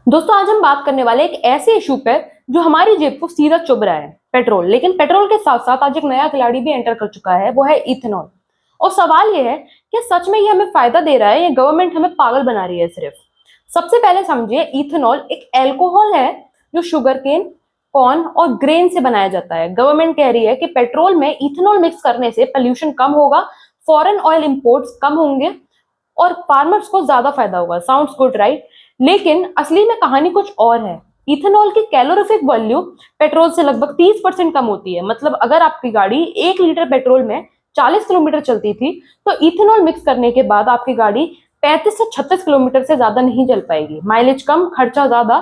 दोस्तों आज हम बात करने वाले एक ऐसे इशू पे जो हमारी जेब को सीधा चुभ रहा है, पेट्रोल। लेकिन पेट्रोल के साथ साथ आज एक नया खिलाड़ी भी एंटर कर चुका है, वो है इथेनॉल। और सवाल ये है कि सच में ये हमें फायदा दे रहा है या गवर्नमेंट हमें पागल बना रही है सिर्फ। सबसे पहले समझिए, इथेनॉल एक अल्कोहल है जो शुगर केन, कॉर्न और ग्रेन से बनाया जाता है। गवर्नमेंट कह रही है कि पेट्रोल में इथेनॉल मिक्स करने से पोल्यूशन कम होगा, फॉरेन ऑयल इंपोर्ट्स कम होंगे और फार्मर्स को ज्यादा फायदा होगा। Sounds good, right? लेकिन असली में कहानी कुछ और है। इथेनॉल की कैलोरीफिक वैल्यू पेट्रोल से लगभग 30% कम होती है। मतलब अगर आपकी गाड़ी 1 लीटर पेट्रोल में 40 किलोमीटर चलती थी, तो इथेनॉल मिक्स करने के बाद आपकी गाड़ी 35 से 36 किलोमीटर से ज्यादा नहीं चल पाएगी। माइलेज कम, खर्चा ज्यादा।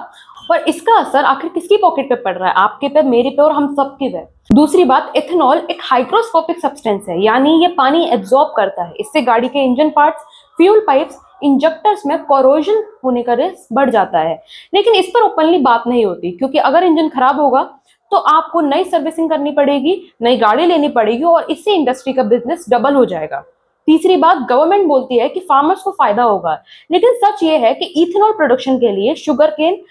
और इसका असर आखिर किसकी पॉकेट पे पड़ रहा है? आपके पे, मेरे पे और हम सबके पे। दूसरी बात, इथेनॉल एक हाइग्रोस्कोपिक सब्सटेंस है, यानी ये पानी एब्जॉर्ब करता है। इससे गाड़ी के engine parts, fuel pipes, injectors में कोरोजन होने का रिस्क बढ़ जाता है। लेकिन इस पर ओपनली बात नहीं होती, क्योंकि अगर इंजन खराब होगा तो आपको नई सर्विसिंग करनी पड़ेगी, नई गाड़ी लेनी पड़ेगी और इससे इंडस्ट्री का बिजनेस डबल हो जाएगा। तीसरी बात, गवर्नमेंट बोलती है कि फार्मर्स को फायदा होगा, लेकिन सच ये है कि इथेनॉल प्रोडक्शन के लिए शुगर केन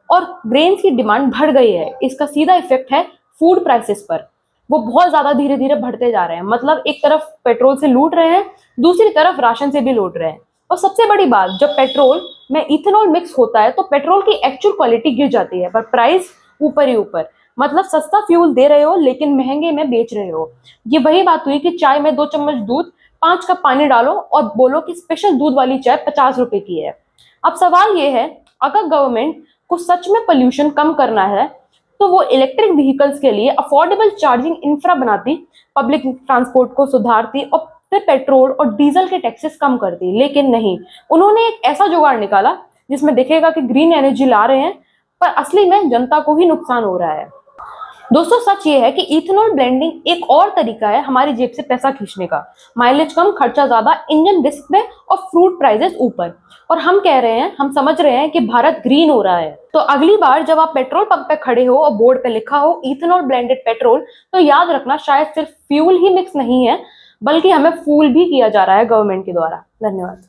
और ग्रेन्स की डिमांड बढ़ गई है। इसका सीधा इफेक्ट है फूड प्राइसेस पर। वो बहुत ज्यादा धीरे धीरे बढ़ते जा रहे हैं। मतलब एक तरफ पेट्रोल से लूट रहे हैं, दूसरी तरफ राशन से भी लूट रहे हैं। और सबसे बड़ी बात, जब पेट्रोल में इथेनॉल मिक्स होता है तो पेट्रोल की एक्चुअल क्वालिटी गिर जाती है, पर प्राइस ऊपर ही ऊपर। मतलब सस्ता फ्यूल दे रहे हो लेकिन महंगे में बेच रहे हो। ये वही बात हुई कि चाय में 2 चम्मच दूध, 5 कप पानी डालो और बोलो कि स्पेशल दूध वाली चाय 50 रुपए की है। अब सवाल ये है, अगर गवर्नमेंट को सच में पोल्यूशन कम करना है तो वो इलेक्ट्रिक व्हीकल्स के लिए अफोर्डेबल चार्जिंग इंफ्रा बनाती, पब्लिक ट्रांसपोर्ट को सुधारती और फिर पेट्रोल और डीजल के टैक्सेस कम करती। लेकिन नहीं, उन्होंने एक ऐसा जुगाड़ निकाला जिसमें दिखेगा कि ग्रीन एनर्जी ला रहे हैं, पर असली में जनता को ही नुकसान हो रहा है। दोस्तों सच ये है कि इथेनॉल ब्लेंडिंग एक और तरीका है हमारी जेब से पैसा खींचने का। माइलेज कम, खर्चा ज्यादा, इंजन रिस्क में और फ्रूट प्राइसेस ऊपर। और हम कह रहे हैं, हम समझ रहे हैं कि भारत ग्रीन हो रहा है। तो अगली बार जब आप पेट्रोल पंप पे खड़े हो और बोर्ड पे लिखा हो इथेनॉल ब्लेंडेड पेट्रोल, तो याद रखना शायद सिर्फ फ्यूल ही मिक्स नहीं है, बल्कि हमें फूल भी किया जा रहा है गवर्नमेंट के द्वारा। धन्यवाद।